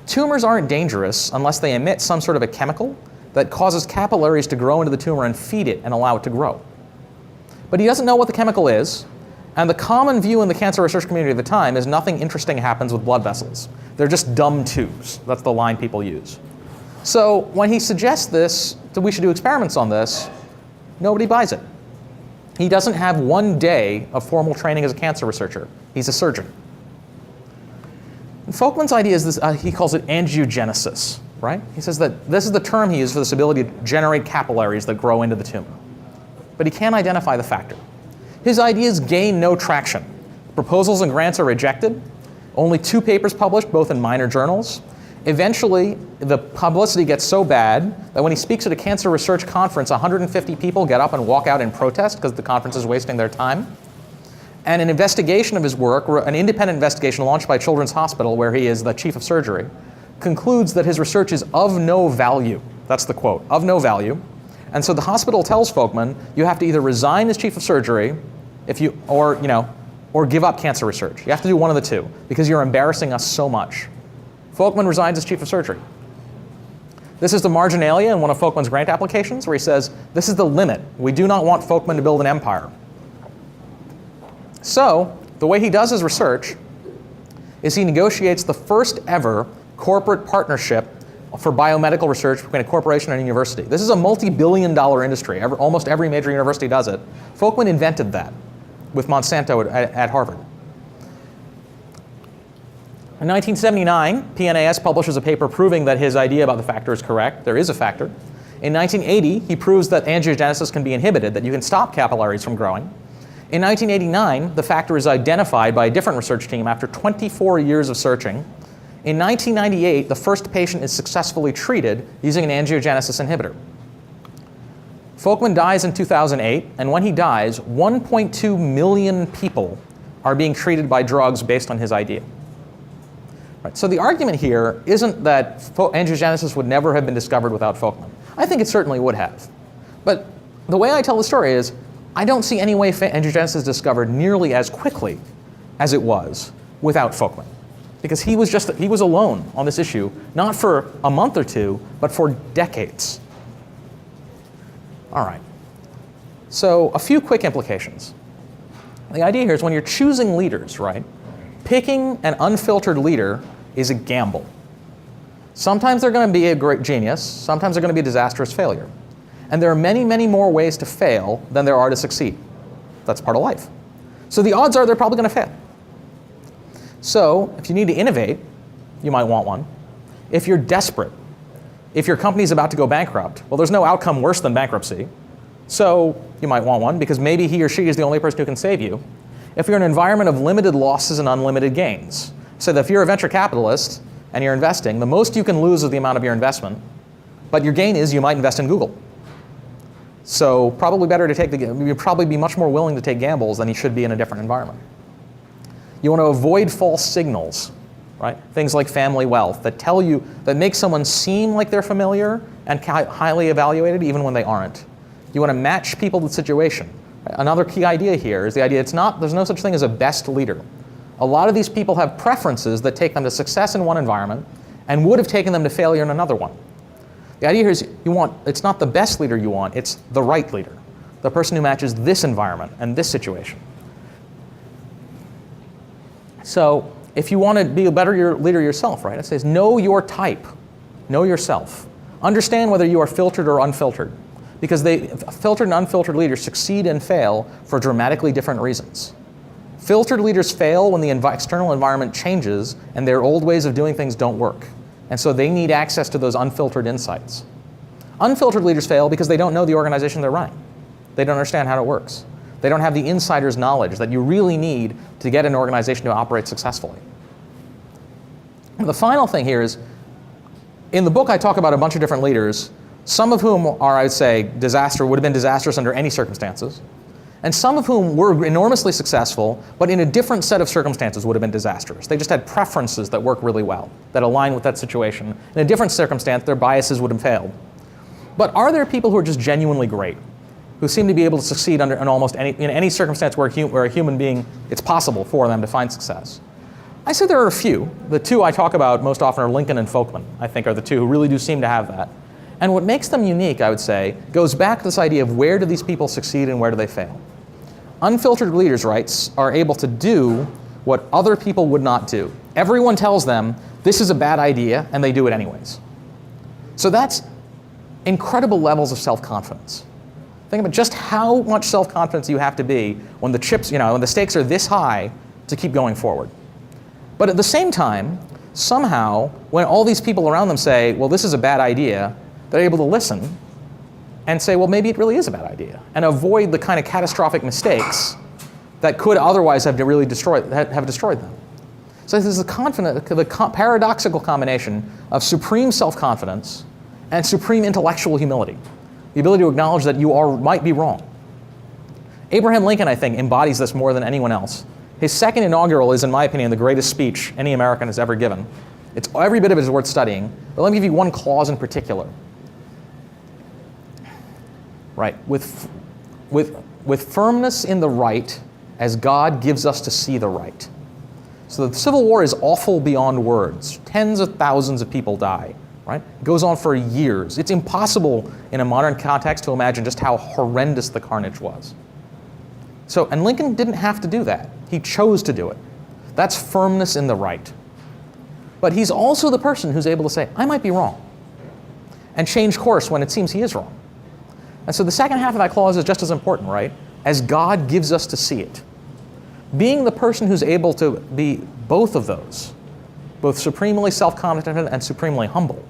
tumors aren't dangerous unless they emit some sort of a chemical that causes capillaries to grow into the tumor and feed it and allow it to grow. But he doesn't know what the chemical is, and the common view in the cancer research community at the time is nothing interesting happens with blood vessels. They're just dumb tubes. That's the line people use. So when he suggests this, that we should do experiments on this, nobody buys it. He doesn't have one day of formal training as a cancer researcher. He's a surgeon. And Folkman's idea is this, he calls it angiogenesis, right? He says that this is the term he used for this ability to generate capillaries that grow into the tumor. But he can't identify the factor. His ideas gain no traction. Proposals and grants are rejected. Only 2 papers published, both in minor journals. Eventually, the publicity gets so bad that when he speaks at a cancer research conference, 150 people get up and walk out in protest because the conference is wasting their time. And an investigation of his work, an independent investigation launched by Children's Hospital, where he is the chief of surgery, concludes that his research is of no value. That's the quote, of no value. And so the hospital tells Folkman, you have to either resign as chief of surgery, or give up cancer research. You have to do one of the two, because you're embarrassing us so much. Folkman resigns as chief of surgery. This is the marginalia in one of Folkman's grant applications, where he says, this is the limit. We do not want Folkman to build an empire. So the way he does his research is he negotiates the first ever corporate partnership for biomedical research between a corporation and a university. This is a multi-billion-dollar industry. Almost every major university does it. Folkman invented that with Monsanto at Harvard. In 1979, PNAS publishes a paper proving that his idea about the factor is correct. There is a factor. In 1980, he proves that angiogenesis can be inhibited, that you can stop capillaries from growing. In 1989, the factor is identified by a different research team after 24 years of searching. In 1998, the first patient is successfully treated using an angiogenesis inhibitor. Folkman dies in 2008, and when he dies, 1.2 million people are being treated by drugs based on his idea. Right, so the argument here isn't that angiogenesis would never have been discovered without Folkman. I think it certainly would have. But the way I tell the story is, I don't see any way angiogenesis is discovered nearly as quickly as it was without Folkman. Because he was alone on this issue, not for a month or two, but for decades. All right. So a few quick implications. The idea here is when you're choosing leaders, right, picking an unfiltered leader is a gamble. Sometimes they're going to be a great genius. Sometimes they're going to be a disastrous failure. And there are many, many more ways to fail than there are to succeed. That's part of life. So the odds are they're probably going to fail. So if you need to innovate, you might want one. If you're desperate, if your company's about to go bankrupt, well, there's no outcome worse than bankruptcy. So you might want one because maybe he or she is the only person who can save you. If you're in an environment of limited losses and unlimited gains, so that if you're a venture capitalist and you're investing, the most you can lose is the amount of your investment, but your gain is you might invest in Google. So probably better to you'd probably be much more willing to take gambles than you should be in a different environment. You want to avoid false signals, right? Things like family wealth that make someone seem like they're familiar and highly evaluated even when they aren't. You want to match people to the situation. Another key idea here is the idea there's no such thing as a best leader. A lot of these people have preferences that take them to success in one environment and would have taken them to failure in another one. The idea here is it's not the best leader you want, it's the right leader. The person who matches this environment and this situation. So if you want to be a better leader yourself, right, it says know your type, know yourself. Understand whether you are filtered or unfiltered. Because filtered and unfiltered leaders succeed and fail for dramatically different reasons. Filtered leaders fail when the external environment changes and their old ways of doing things don't work. And so they need access to those unfiltered insights. Unfiltered leaders fail because they don't know the organization they're running. They don't understand how it works. They don't have the insider's knowledge that you really need to get an organization to operate successfully. And the final thing here is, in the book I talk about a bunch of different leaders, some of whom are, I would say, would have been disastrous under any circumstances, and some of whom were enormously successful, but in a different set of circumstances would have been disastrous. They just had preferences that work really well, that align with that situation. In a different circumstance, their biases would have failed. But are there people who are just genuinely great, who seem to be able to succeed in any circumstance where a human being, it's possible for them to find success? I say there are a few. The two I talk about most often are Lincoln and Folkman, I think, are the two who really do seem to have that. And what makes them unique, I would say, goes back to this idea of where do these people succeed and where do they fail. Unfiltered leaders, right, are able to do what other people would not do. Everyone tells them this is a bad idea, and they do it anyways. So that's incredible levels of self-confidence. Think about just how much self-confidence you have to be when the chips, when the stakes are this high to keep going forward. But at the same time, somehow, when all these people around them say, well, this is a bad idea, they're able to listen and say, well, maybe it really is a bad idea, and avoid the kind of catastrophic mistakes that could otherwise have really destroyed them. So this is the paradoxical combination of supreme self-confidence and supreme intellectual humility, the ability to acknowledge that you might be wrong. Abraham Lincoln, I think, embodies this more than anyone else. His second inaugural is, in my opinion, the greatest speech any American has ever given. Every bit of it is worth studying, but let me give you one clause in particular. Right, with firmness in the right, as God gives us to see the right. So the Civil War is awful beyond words. Tens of thousands of people die, right? It goes on for years. It's impossible in a modern context to imagine just how horrendous the carnage was. And Lincoln didn't have to do that. He chose to do it. That's firmness in the right. But he's also the person who's able to say, I might be wrong, and change course when it seems he is wrong. And so the second half of that clause is just as important, right? As God gives us to see it. Being the person who's able to be both of those, both supremely self-confident and supremely humble,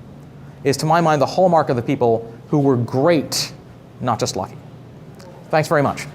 is, to my mind, the hallmark of the people who were great, not just lucky. Thanks very much.